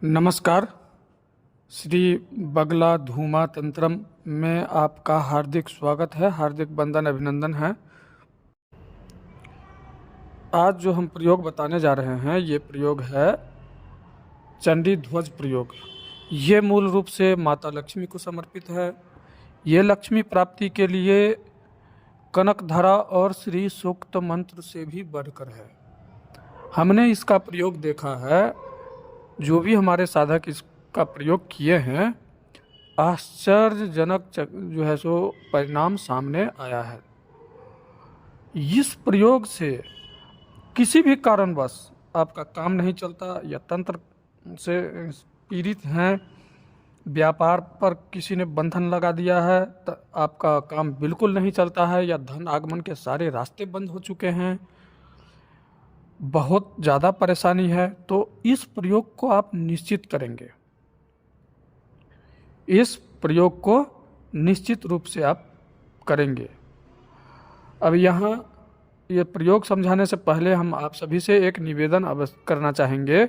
नमस्कार। श्री बगला धूमा तंत्रम में आपका हार्दिक स्वागत है, हार्दिक वंदन अभिनंदन है। आज जो हम प्रयोग बताने जा रहे हैं ये प्रयोग है चंडी ध्वज प्रयोग। ये मूल रूप से माता लक्ष्मी को समर्पित है। ये लक्ष्मी प्राप्ति के लिए कनकधारा और श्री सूक्त मंत्र से भी बढ़कर है। हमने इसका प्रयोग देखा है, जो भी हमारे साधक इसका प्रयोग किए हैं, आश्चर्यजनक जो है सो परिणाम सामने आया है। इस प्रयोग से किसी भी कारणवश आपका काम नहीं चलता या तंत्र से पीड़ित हैं, व्यापार पर किसी ने बंधन लगा दिया है तो आपका काम बिल्कुल नहीं चलता है, या धन आगमन के सारे रास्ते बंद हो चुके हैं, बहुत ज़्यादा परेशानी है, तो इस प्रयोग को आप निश्चित करेंगे। इस प्रयोग को निश्चित रूप से आप करेंगे। अब यहाँ ये प्रयोग समझाने से पहले हम आप सभी से एक निवेदन अवश्य करना चाहेंगे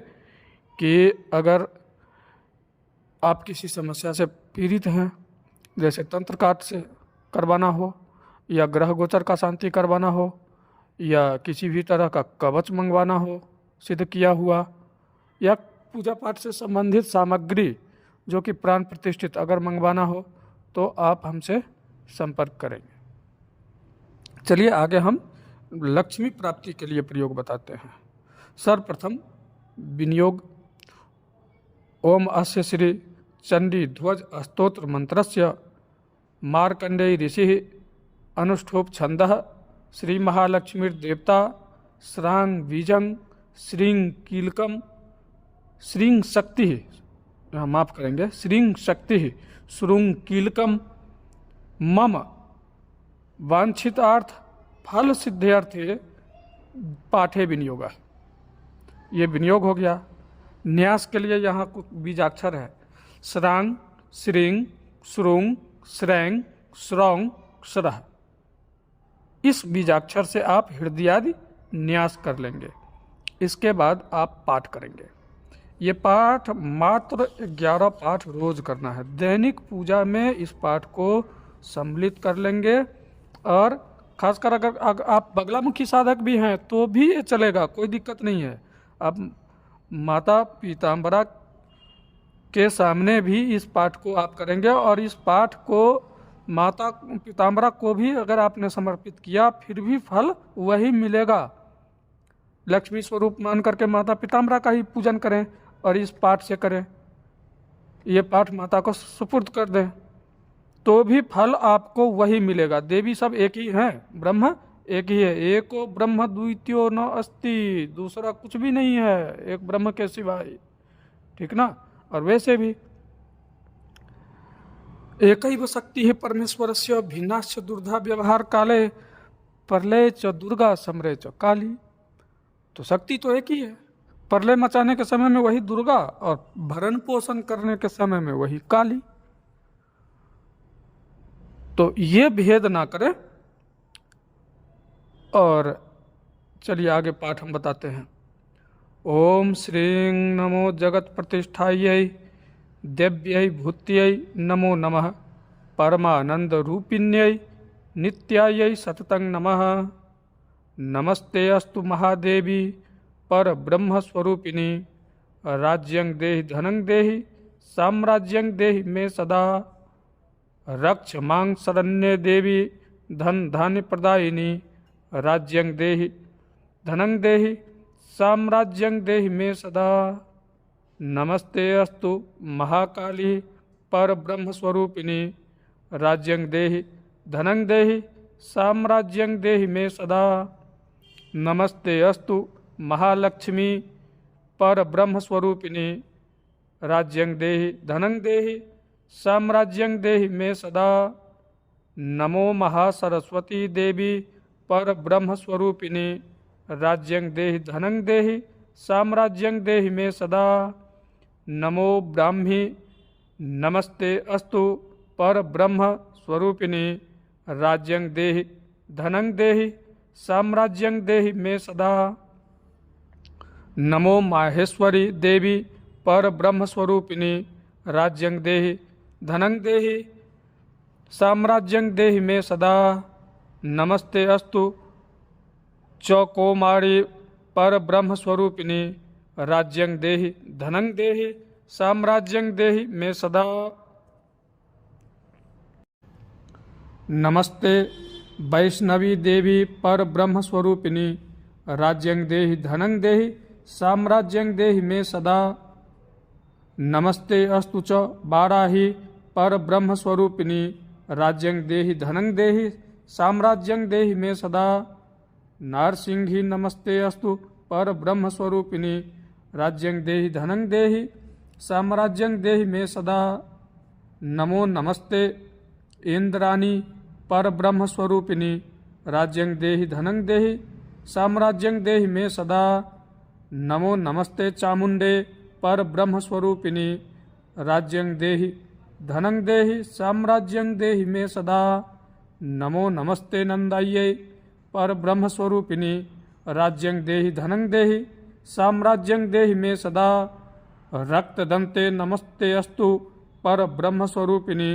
कि अगर आप किसी समस्या से पीड़ित हैं, जैसे तंत्र काट से करवाना हो, या ग्रह गोचर का शांति करवाना हो, या किसी भी तरह का कवच मंगवाना हो सिद्ध किया हुआ, या पूजा पाठ से संबंधित सामग्री जो कि प्राण प्रतिष्ठित अगर मंगवाना हो, तो आप हमसे संपर्क करेंगे। चलिए आगे हम लक्ष्मी प्राप्ति के लिए प्रयोग बताते हैं। सर्वप्रथम विनियोग ओम अस्य श्री चंडी ध्वज स्तोत्र मंत्रस्य मार्कंडेय ऋषि अनुष्ठोप छंदः श्री महालक्ष्मीर्देवता श्रांग बीजंग श्रींग कीलकम श्रींग शक्ति, माफ करेंगे, श्रींग शक्ति श्रुंग कीलकम मम वांछितार्थ फल सिद्ध्यर्थे पाठे विनियोग। ये विनियोग हो गया। न्यास के लिए यहाँ कुछ बीजाक्षर है, श्रांग श्रींग श्रुंग श्रैंग श्रौंग श्रह। इस बीजाक्षर से आप हृदयादि न्यास कर लेंगे। इसके बाद आप पाठ करेंगे। ये पाठ मात्र 11 पाठ रोज करना है। दैनिक पूजा में इस पाठ को सम्मिलित कर लेंगे, और खासकर अगर आप बगलामुखी साधक भी हैं तो भी ये चलेगा, कोई दिक्कत नहीं है। आप माता पीताम्बरा के सामने भी इस पाठ को आप करेंगे, और इस पाठ को माता पीताम्बरा को भी अगर आपने समर्पित किया फिर भी फल वही मिलेगा। लक्ष्मी स्वरूप मान करके माता पीताम्बरा का ही पूजन करें और इस पाठ से करें, ये पाठ माता को सुपुर्द कर दें, तो भी फल आपको वही मिलेगा। देवी सब एक ही हैं, ब्रह्म एक ही है। एको ब्रह्म द्वितीयो न अस्ति, दूसरा कुछ भी नहीं है एक ब्रह्म के सिवाय, ठीक ना। और वैसे भी एकैव शक्ति है परमेश्वरस्य भिन्नाश्च दुर्धा व्यवहार काले प्रलय च दुर्गा समरे च काली। तो शक्ति तो एक ही है, प्रलय मचाने के समय में वही दुर्गा और भरण पोषण करने के समय में वही काली। तो ये भेद ना करें। और चलिए आगे पाठ हम बताते हैं। ओम श्रीं नमो जगत प्रतिष्ठायै देव्यै भूत्यै नमो नमः परमानंद रूपिण्यै नित्यायै सततं नमः। नमस्ते अस्तु महादेवी पर ब्रह्म स्वरूपिणी राज्यं देहि धनं देहि साम्राज्यं देहि मे सदा। रक्ष मां शरण्ये देवी धन धान्य प्रदायिनी राज्यं देहि धनं देहि साम्राज्यं देहि मे सदा। नमस्ते अस्तु महाकाली पर ब्रह्म स्वरूपिणी राज्यं देहि धनं देहि साम्राज्यं देहि मे सदा। नमस्ते अस्तु महालक्ष्मी पर ब्रह्म स्वरूपिणी राज्यं देहि धनं देहि साम्राज्यं देहि मे सदा। नमो महासरस्वती देवी पर ब्रह्म स्वरूपिणी राज्यं देहि धनं देहि साम्राज्यं देहि मे सदा। नमो ब्राह्मी नमस्ते अस्तु पर ब्रह्म स्वरूपिणी राज्यं देहि धनं देहि साम्राज्यं देहि मे सदा। नमो माहेश्वरी देवी पर ब्रह्म स्वरूपिणी राज्यं देहि धनं देहि साम्राज्यं देहि मे सदा। नमस्ते अस्तु च कौमारी पर ब्रह्म स्वरूपिणी राज्यं देहि धनं देहि साम्राज्यं देहि मे सदा। नमस्ते वैष्णवी देवी पर ब्रह्म स्वरूपिणी राज्यं देहि धनं देहि साम्राज्यं देहि मे सदा। नमस्ते अस्तु च वाराही पर ब्रह्म स्वरूपिणी राज्यं देहि धनं देहि साम्राज्यं देहि मे सदा। नारसिंही नमस्ते अस्तु पर ब्रह्म स्वरूपिणी राज्यं देहि धनं देहि साम्राज्यं देहि मे सदा। नमो नमस्ते इंद्राणी पर ब्रह्म स्वरूपिणी राज्यं देहि धनं देहि साम्राज्यं देहि मे सदा। नमो नमस्ते चामुंडे पर ब्रह्म स्वरूपिणी राज्यं देहि धनं देहि साम्राज्यं देहि मे सदा। नमो नमस्ते नंदायै पर ब्रह्म स्वरूपिणी राज्यं देहि धनं देहि साम्राज्यं देहि मे सदा। रक्तदंते नमस्ते अस्तु पर ब्रह्म स्वरूपिणी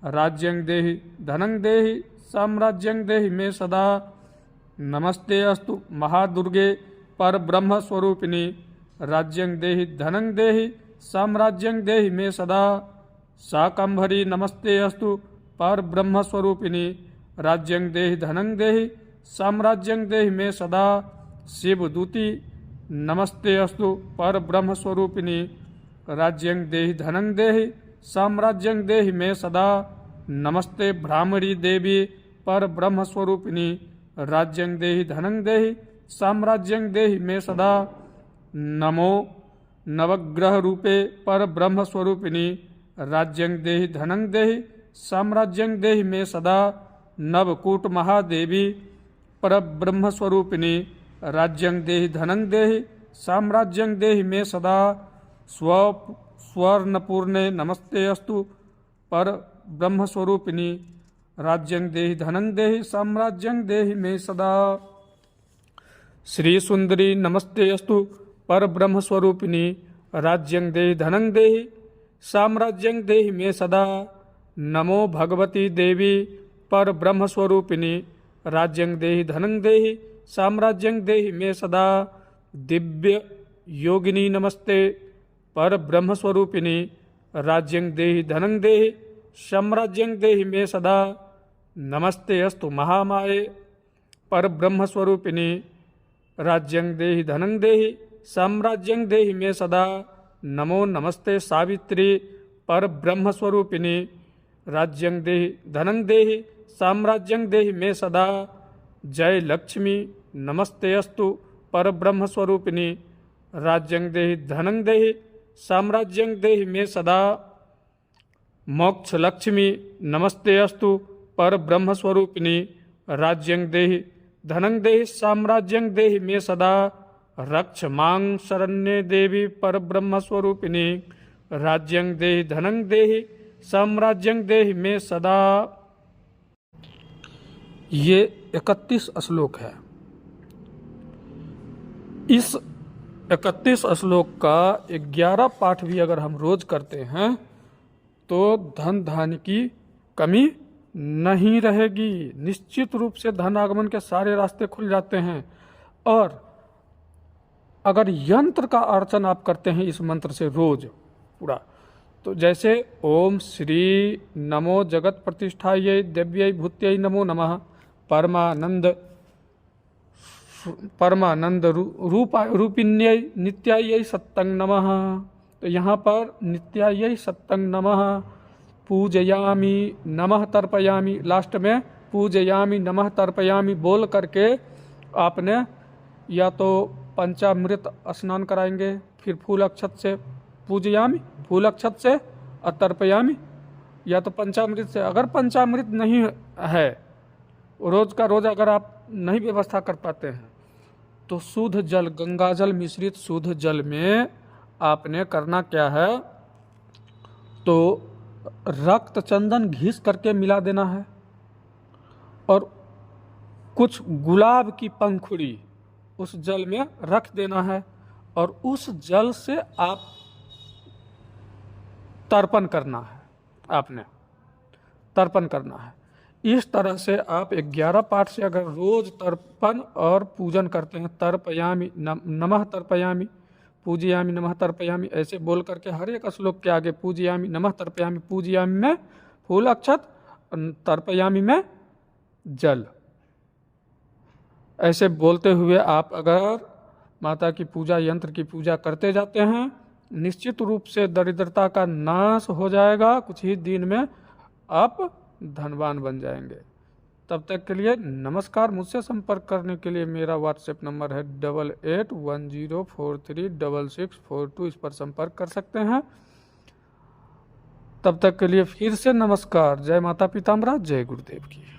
राज्यं देहि धनं देहि साम्राज्यं देहि मे सदा। नमस्ते अस्तु महादुर्गे पर ब्रह्म स्वरूपिणी राज्यं देहि धनं देहि साम्राज्यं देहि मे सदा। शाकंभरी नमस्ते अस्तु पर ब्रह्म स्वरूपिणी राज्यं देहि धनं देहि साम्राज्यं देहि मे सदा। शिवदूती नमस्ते अस्तु पर ब्रह्म स्वरूपिणी राज्यं देहि धनं देहि साम्राज्यं देहि मे सदा। नमस्ते भ्रामरी देवी पर ब्रह्म स्वरूपिणी राज्यं देहि धनं देहि साम्राज्यं देहि मे सदा। नमो नवग्रह रूपे पर ब्रह्म स्वरूपिणी राज्यं देहि धनं देहि साम्राज्यं देहि मे सदा। नवकूट महादेवी पर ब्रह्म स्वरूपिणी राज्यं देहि धनं देहि साम्राज्यं देहि मे सदा। स्वर्णपूर्णे नमस्ते अस्तु पर ब्रह्म स्वरूपिणी राज्यं देहि धनं देहि साम्राज्यं देहि मे सदा। श्री सुंदरी नमस्ते अस्तु पर ब्रह्म स्वरूपिणी राज्यं देहि धनं देहि साम्राज्यं देहि मे सदा। नमो भगवती देवी पर ब्रह्म स्वरूपिणी राज्यं देहि धनं देहि साम्राज्यं देहि मे सदा। दिव्य योगिनी नमस्ते पर ब्रह्म स्वरूपिणी राज्यं देहि धनं देहि साम्राज्यं देहि मे सदा। नमस्ते अस्तु महामाये पर ब्रह्म स्वरूपिणी राज्यं देहि धनं देहि साम्राज्यं देहि मे सदा। नमो नमस्ते सावित्री पर ब्रह्म स्वरूपिणी राज्यं देहि धनं देहि साम्राज्यं देहि मे सदा। जय लक्ष्मी नमस्ते अस्तु पर ब्रह्म स्वरूपिणी राज्यं देहि धनं देहि साम्राज्यं देहि मे सदा। मोक्ष लक्ष्मी नमस्ते अस्तु पर ब्रह्म स्वरूपिणी राज्यं देहि धनं देहि साम्राज्यं देहि मे सदा। रक्ष मां शरण्ये देवी पर ब्रह्म स्वरूपिणी राज्यं देहि धनं देहि साम्राज्यं देहि मे सदा। ये 31 श्लोक है। इस 31 श्लोक का 11 पाठ भी अगर हम रोज करते हैं तो धन धान्य की कमी नहीं रहेगी। निश्चित रूप से धन आगमन के सारे रास्ते खुल जाते हैं। और अगर यंत्र का अर्चन आप करते हैं इस मंत्र से रोज पूरा, तो जैसे ओम श्री नमो जगत प्रतिष्ठायै दिव्यै भूत्यै नमो नमः परमानंद रूपिण्यै नित्यायै सत्तं नमः। तो यहाँ पर नित्यायै सत्तं नमः पूजयामि नमः तर्पयामि, लास्ट में पूजयामि नमः तर्पयामि बोल करके आपने या तो पंचामृत स्नान कराएंगे, फिर फूल अक्षत से पूजयामि, फूल अक्षत से और तर्पयामि, या तो पंचामृत से। अगर पंचामृत नहीं है, रोज का रोज अगर आप नहीं व्यवस्था कर पाते हैं, तो शुद्ध जल, गंगा जल मिश्रित शुद्ध जल में आपने करना क्या है, तो रक्त चंदन घिस करके मिला देना है और कुछ गुलाब की पंखुड़ी उस जल में रख देना है और उस जल से आप तर्पण करना है, आपने तर्पण करना है। इस तरह से आप 11 पाठ से अगर रोज तर्पण और पूजन करते हैं, तर्पयामि नमः तर्पयामि पूजयामि नमः तर्पयामि, ऐसे बोल करके हर एक श्लोक के आगे पूजयामि नमः तर्पयामि, पूजयामि में फूल अक्षत, तर्पयामि में जल, ऐसे बोलते हुए आप अगर माता की पूजा, यंत्र की पूजा करते जाते हैं, निश्चित रूप से दरिद्रता का नाश हो जाएगा। कुछ ही दिन में आप धनवान बन जाएंगे। तब तक के लिए नमस्कार। मुझसे संपर्क करने के लिए मेरा व्हाट्सएप नंबर है 8810436642, इस पर संपर्क कर सकते हैं। तब तक के लिए फिर से नमस्कार। जय माता पीताम्बरा, जय गुरुदेव की।